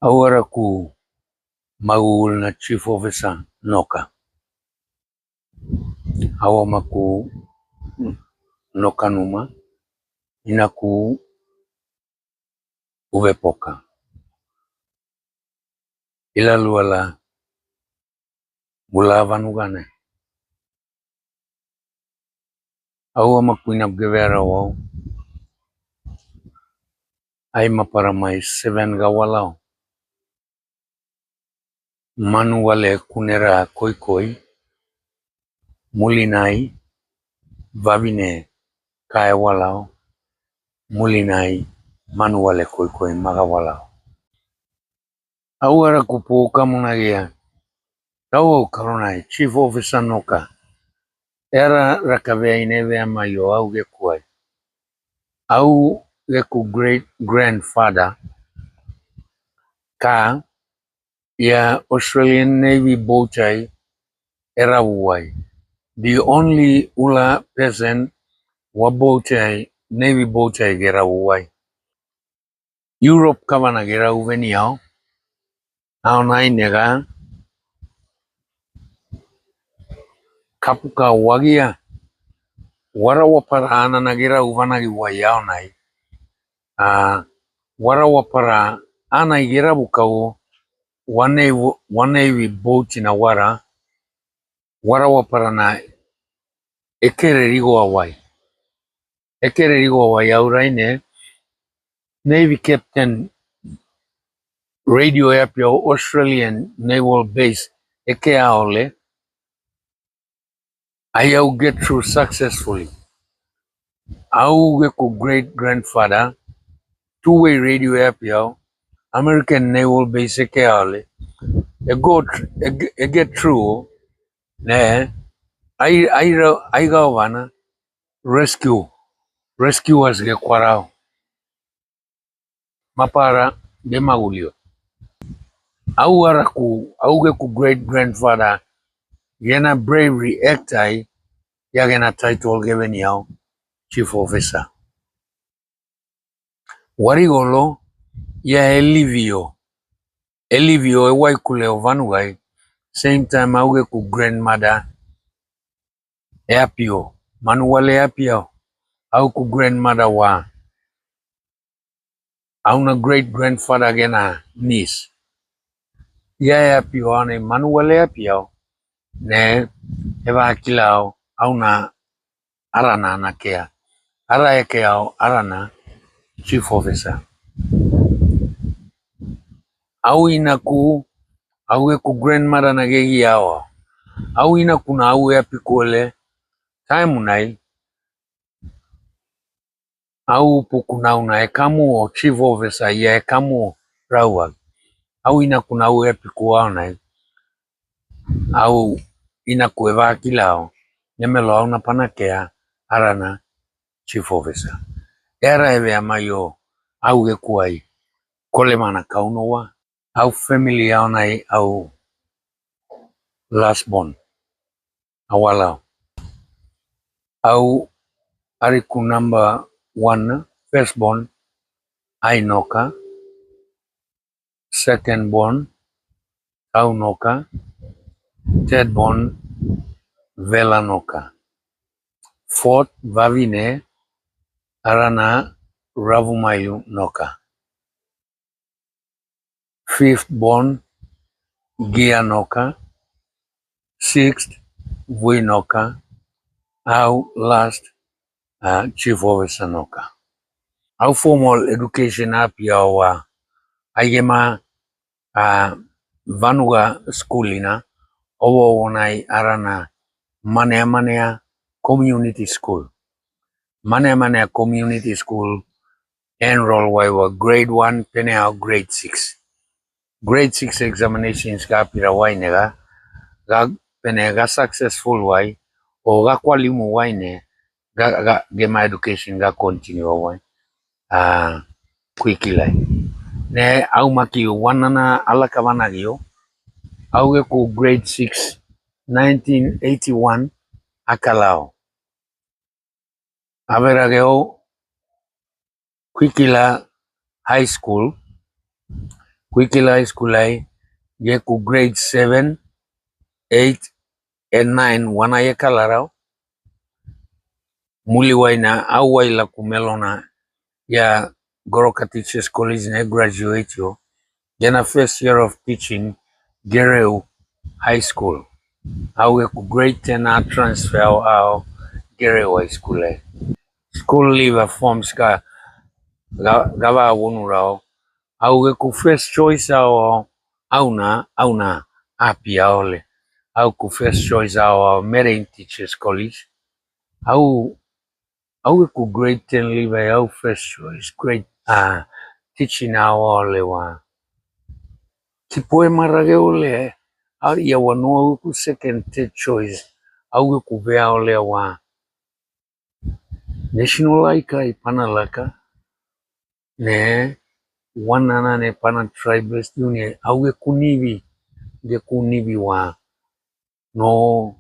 Awara ku magugul na chief officer noka. Hawa maku noka numa inaku uvepoka. Ila luala bulava nugane. Hawa maku inagevera wao. Ai mapara mai 7 gawalao. Manu wale kunera koi mulinai vavine kaya walao mulinai manu wale koi maga walao. Awara kupu kamunagia tau karonai chief officer noka era rakavea ineve amayo au gekuai au geku great grandfather ka ya Australian Navy boatai era uai. The only ula person wa boatai Navy boatai gera uai. Europe kavana gera uveni au nai nega kapuka wagia wara wapara ana nagira uvana uai au nai. Wara wapara ana igira bukau one Navy boat na wara wapara na ekere rigo awai. Ekere rigo awai au raine Navy captain radio apia Australian Naval Base eke aole ayau get through successfully. Au geku great grandfather two-way radio apia American Naval Base eke aole get through ne ai gawana rescuers ge kwarao mapara de magulio. Au geku great grandfather gena bravery actai ya gena title given yao chief officer. Warigolo ya Elivio e waikule o vanugai same time au geku grandmother e apio manuale apio au ku grandmother wa au na great grandfather gena niece ya apio ane manuale apio ne eva kilao au na arana na kea ara eke au arana chief officer. Au inaku au geku grandmother na gegi yao au inaku na au apikole time nai au pukuna una ekamu o chief officer ya ekamu rawa au inaku na au apikuwa nai au inaku eva kilao nyamelo au na panakea arana chief officer. Era eve amayo au gekuai kole mana kaunowa au family au nai au last born awala au ariku number 1 first born Ainoka, second born Aunoka, third born Velanoka, fourth Vavine Arana Ravumayu Noka, fifth born Gianoka, sixth Vuinoka, au last chief officer Noka. Au formal education apia wa aigema vanuga schoolina owo wonai arana manea community school. Manea community school enroll wa grade 1 pene au grade 6. Grade 6 examinations ka pira waine ga pene ga successful wai o ga kwalimu waine ga gema education ga continue wai quickly ne au maki wanana alaka vanagio au geku grade 6 1981 akalao averageo Kwikila High School Kuikila school ai ye ku grade 7, 8 and 9 wana ye kalarao muli waina au waila kumelona ya Goroka Teachers College na graduate yo jana first year of teaching Gereu High School au ye ku grade 10 a transfer au Gereu High School school leaver forms ka gava wonurao au ye ku first choice au na api aole au ku first choice au Marine Teachers College au ku grade 10 leaver au first choice grade teaching au wa kipoe marage ole au ya wanoa ku second third choice au ku vea ole wa national ika ipanalaka ne wanana ne pana tribes dunia au kunivi wa no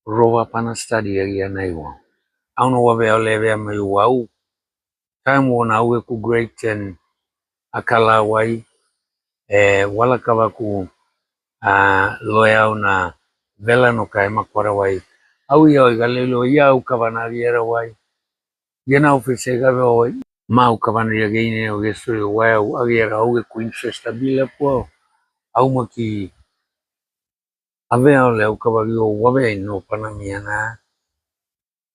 rova pana study ya naiwa au no wa vea ole vea mai wau time wona au ku grade 10 akala wai wala kava ku loya na vela no kai makwara wai au ya galelo ya u kavana viera wai yena ofise ga wai mau kavana ya geine o gesto wai au agiera au ku interest abile po au maki ave au le kavagio wabe no panamiana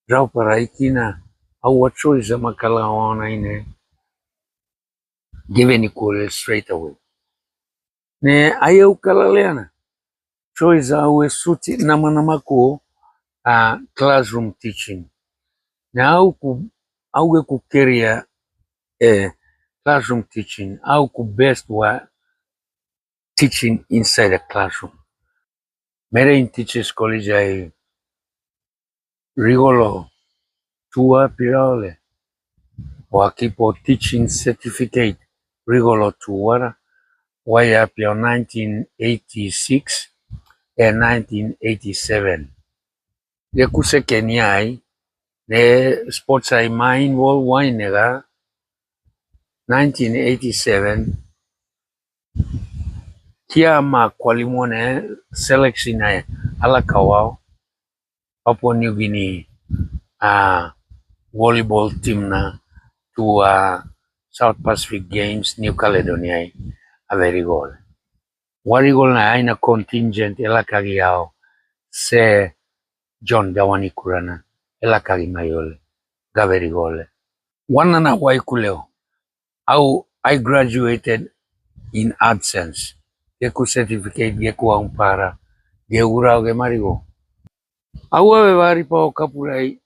rau para ikina au what choice makala ona ine given equal straight away ne ayau kalaleana choice au suti nama ko classroom teaching na au ku career classroom teaching au ku best wa teaching inside a classroom Marine Teachers College ai rigolo tua pirale wa kipo teaching certificate rigolo tuara way up your 1986 and 1987 ye kuse kenyai ne sports ai main wall winega 1987 kia ma kwalimone selection ai ala kawao Papua New Guinea volleyball team na to South Pacific Games New Caledonia a very goal. Warigol na aina contingent ela kagiao se John Dawani Kurana ela kagi mayole ga very goal. Wana na waikuleo au I graduated in AdSense. Geku certificate geku ampara geura ge marigo. Au ave vari pa kapulai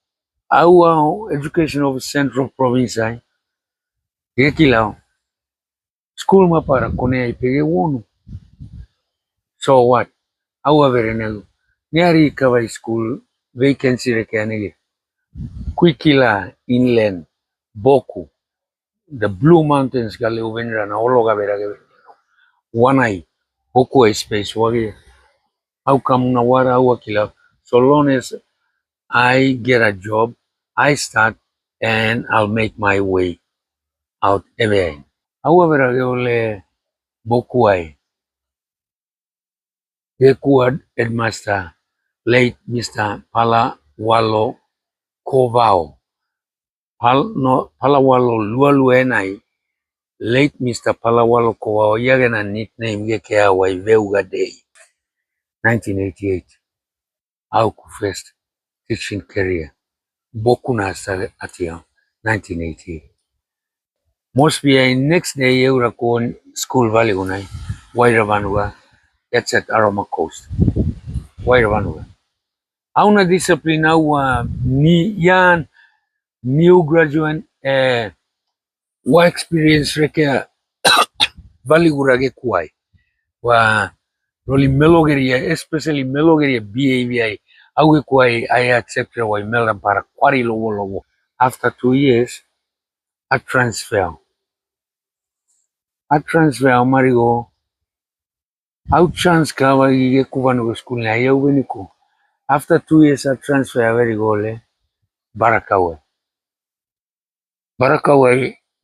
au education of Central Province ai gekilao school mapara kone ipege wonu so what au averenego niari kawai school vacancy rekanege kuikila inland boku the Blue Mountains gale uvenra na ologa verage wanai boku space wage au kamuna wara au akila so long as I get a job I start and I'll make my way out every au verage ole boku ai Equad Headmaster, late Mr. Palawalo Kovao. Palawalo Lualuenai, late Mr. Palawalo Kovao, yagana nickname Gekea Waiveuga Day, 1988. Auku first teaching career. Bokuna Atia, 1988. Mostly next day, Eurakon School Valley Unai, Wairavanua, that's at Aroma Coast. Wairavanua. Há una disciplina ni yan new graduate wa experience reke vali gurage kuai wa roli melogeria especially melogeria behavior au kuai I accept wa mela para kwari lowo after 2 years a transfer marigo au chance kawa ye kuvanu school na ye ubeniku after 2 years a transfer very gole Barakawe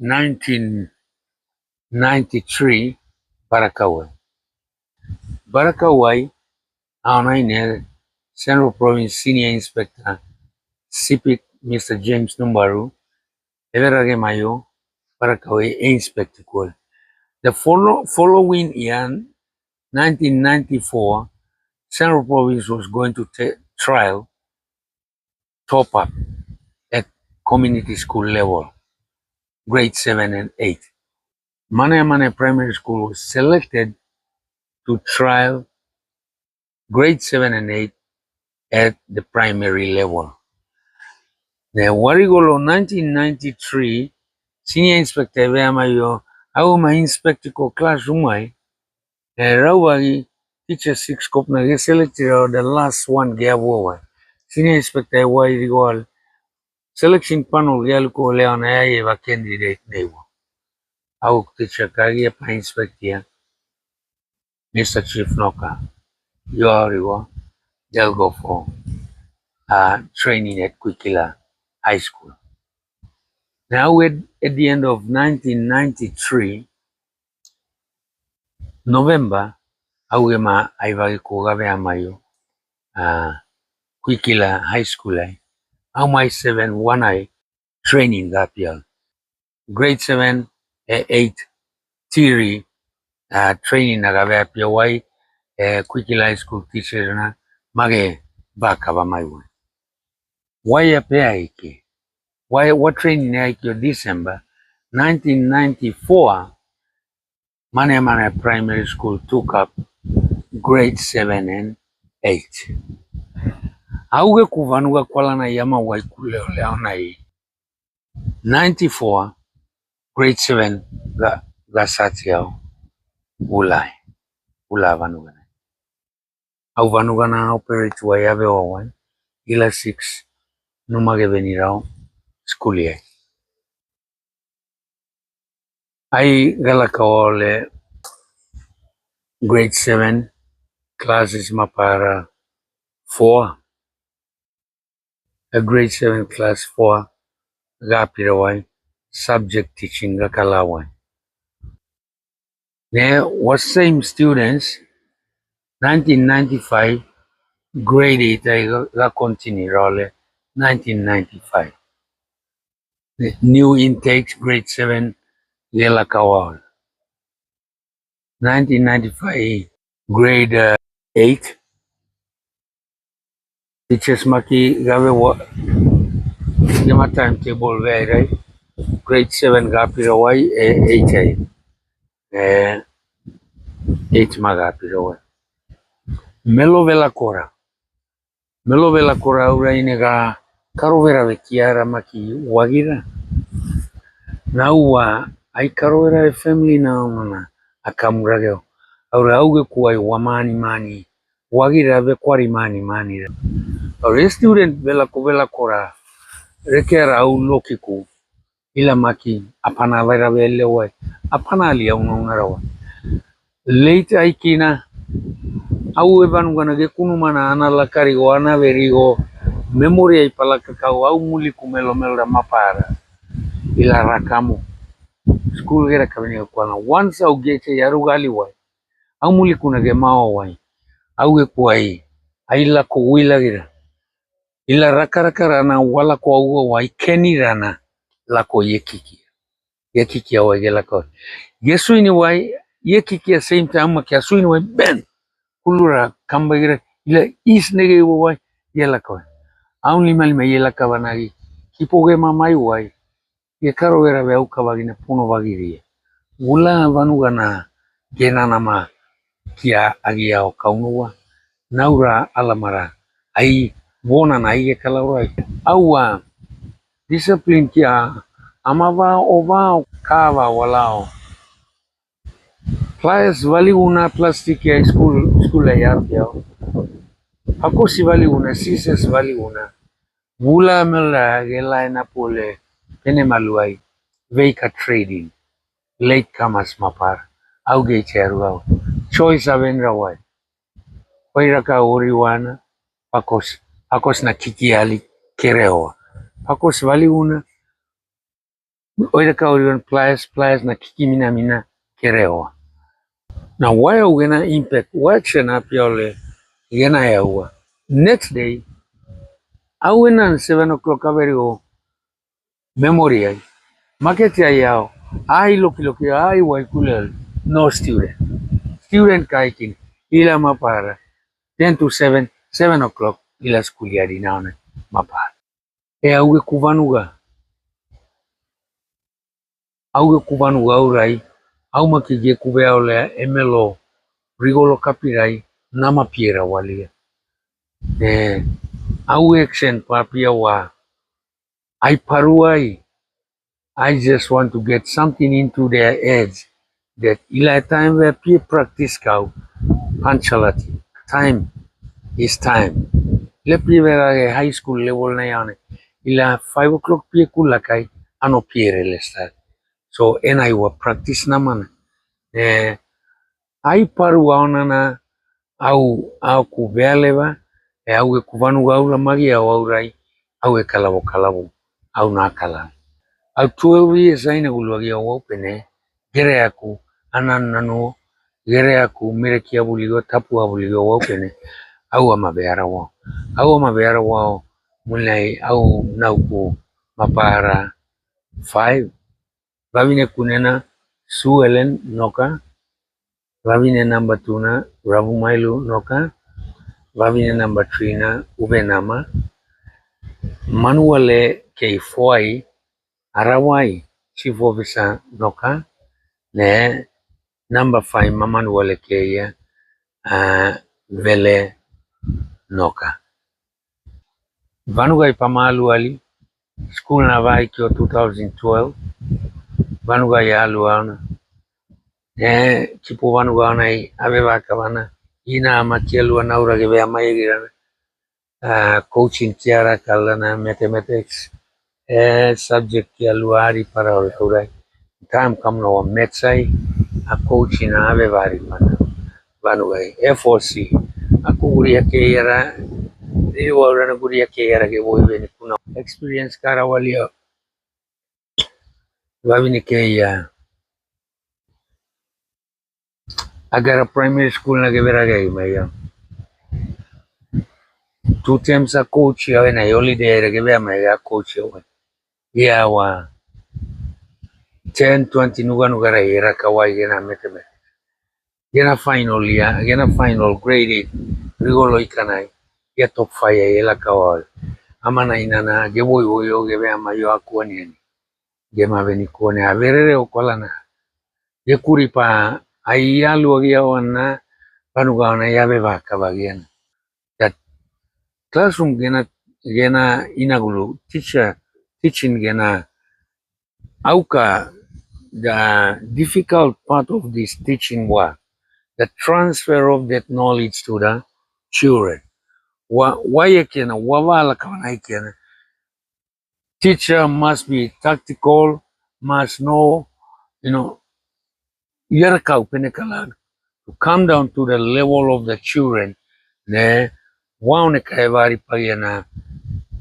1993 Barakawai. Barakawai, Aonaine, Central Province Senior Inspector, CPIC Mr. James Numbaru, Everage Mayo, Barakawai Inspector Kual. The following year, 1994, Central Province was going to trial top up at community school level, grade 7 and 8. Mane Primary School was selected to trial grade 7 and 8 at the primary level. Then Warigolo 1993, Senior Inspector Veamayo, Auma Inspector ko classroom ay, Rawagi teacher 6 kop na selected the last one Gabo. Senior Inspector Warigol selection panel Yaluko Leon Ayeva candidate Nevo. Au teacher Kagia pa inspector Mr. Chief Noka. You are they'll go for training at Kwikila High School. Now at the end of 1993, November, Augema Aivari Kogabe Amayo, Kwikila High School, my 7 1 I training that year. Grade 7, 8 theory training Nagabe Piawai, Kwikila High School teacher na Mage Bakaba Maiwa. Why a peaike? Why what training aiki December 1994? Mane Primary School took up grade 7 and 8. Auge kuvanuga kwala na yama waikule leona 94 grade 7 ga satiao ulai vanuga. Au vanuga na operate wa yabe wawan ila 6 numage venirao schoolia. Ai galaka ole grade 7 classes mapara 4. A grade 7 class 4 gapirawai subject teaching gakalawai. There was same students 1995 grade 8 I got continue role 1995. The new intakes grade 7 Yela Kawal. 1995 grade 8 teachers maki gawe Yama timetable very grade 7 gapirawai 8 magapirawai. Melo vela kora ura inega karovera vekiara maki wagira naua ai karovera family na akamurageo aura auge kuai wamani wagira ve kwari mani aure student vela kora rekera au lokiku ila maki apana vera vele wai apana lia una rawa late aikina au evan gana ge kunumana ana lakarigo ana verigo memoria ipalaka kau au muli kumelo melda mapara ila rakamu school gera kabini kwa once au geche yarugali wai au muli kuna ge mao wai au ge kuai aila ko wila gira ila rakarakara wala ko au wai kenirana la ko yekiki au gela ko yesuini wai yekiki same time makia suini wai ben kulura kamba gira ila isnege wai yela ko au lima yela kabanagi kipoge mamai wai ye karo vera ve auka vagina puno vagirie gula vanuga na gena nama kia agia o kaunua naura alamara ai bona na ai kalaura aua discipline kia amava ova kava walao class vali una plastic ya school ya ako si vali una sises vali una gula mela gela na pole pene maluai veika trading late comers mapar auge cheruao choice avenra wai oiraka oriwana pakos na kikiali kereo pakos vali una oiraka oriwan players na kiki mina kereo Now why are we gonna impact watch and up your gana next day I went on 7 o'clock averigo memory ai market yao I loki I waikule no student kaikin ila mapara 10 to 7 7 o'clock ila school yadi naone mapara e auge kuvanuga aurai au makige kuvea ole emelo rigolo kapirai nama piera walia au action papia wa I paruai I just want to get something into their heads that ila time where peer practice kau punctuality time is time le primera high school level na yane ila 5 o'clock pie kulakai ano piere le start so and I wa practice naman ai paru na au ku veleva au e kuvanu gaula magia aurai au e kalavo au na kala au 12 years aina guluagia opene gere aku anan nano gere aku mere kia buligo tapu abuligo opene au amabeara wao mulai au nauku mapara 5 vavine kunena Sue Ellen noka vavine number 2 na Ravumailu noka vavine number 3 na Ubenama manuale kei foi arawai chief officer noka ne number 5 mamanuale kei vele noka vanugai pamalu ali school na vai kio 2012 vanugai alu ana kipo vanugai nai aveva kavana ina makielu anaura gevea maigirana coaching tiara kalana mathematics subject ya luari para urai time kamna wa metsai a coaching aveva pana vanugai F4C aku guria ke era iwa urana guria ke era ke boive ni kuna experience karawalia vavine ke ya agar primary school na gevera gai maya 2 times a coach ya na holiday era gevea maya coach ya wa 10-20 nuga era kawai gena meteme gena final grade 8 rigolo ikanai ya top 5 ela kawai amana inana geboy oyo gevea mayo akuani gema veni kone averere okolana ye kuripa aialu agia wana panuga na yabe baka bagiana that classroom gena inagulu teaching gena auka the difficult part of this teaching was the transfer of that knowledge to the children why kena wavala kana kena teacher must be tactical must know yarkau penekala to come down to the level of the children ne waone kaivari pagina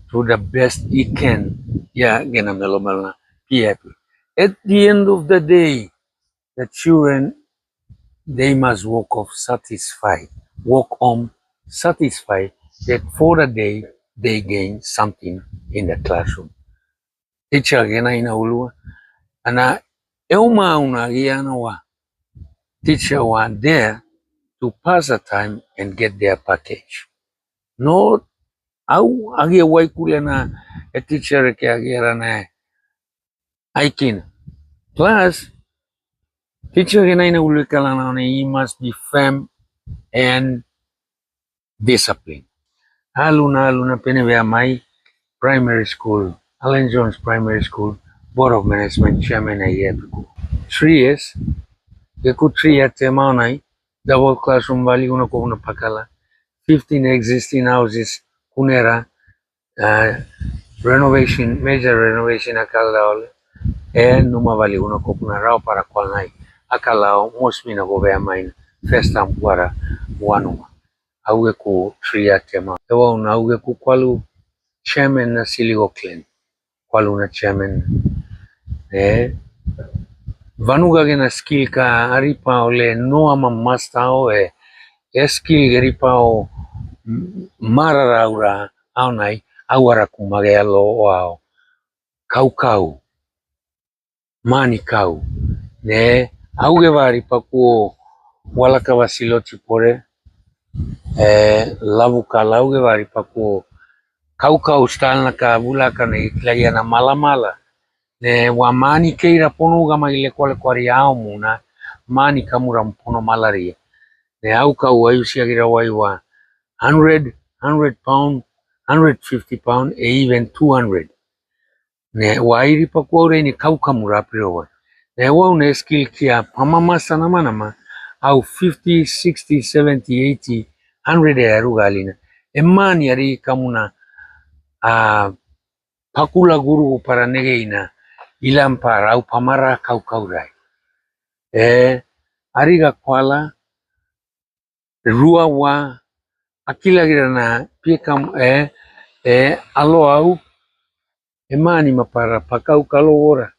to the best he can ya gena melomelna happy at the end of the day the children they must walk home satisfied that for the day they gain something in the classroom teacher gena ina ulua ana euma una giana wa teacher were there to pass the time and get their package. No, au agi waikule na a teacher ke agira na aikin. Plus, teacher ke na ina ulikala na he must be firm and disciplined. Aluna penevea mai primary school, Allen Jones Primary School, Board of Management Chairman a year. 3 years, they could 3 years temanai, double classroom value una ko una pakala. 15 existing houses, kunera, major renovation akalao, numa vali una kopuna rao para kwalnai, akalao, mosmina govea main, first time wara, wanuma, auge ku tria tema, ewa una auge ku kwalu chairman na Siligo Clan, kwalu na chairman, vanuga gena skill ka aripa ole no ama mastao skill geripa o mararaura aunai awara kumage alo wao kau mani kau ne auge vari pakuo walaka vasiloti pore lavuka lauge vari pakuo kau stalna ka bulaka ne itlaya na mala ne wa mani keira pono gama ile kole kwari ao muna mani kamura mpono malaria ne au kau ayusia gira waiwa 100 pound 150 pound even 200 ne wairi pakuore ni kau kamura priwa ne wa une skill kia pamama sana manama au 50 60 70 80 100 eru galina emani ari kamuna pakula guru para negeina ilampara au pamara kau rai ariga kwala rua wa akila girana piekam alo au emani mapara pakau kalora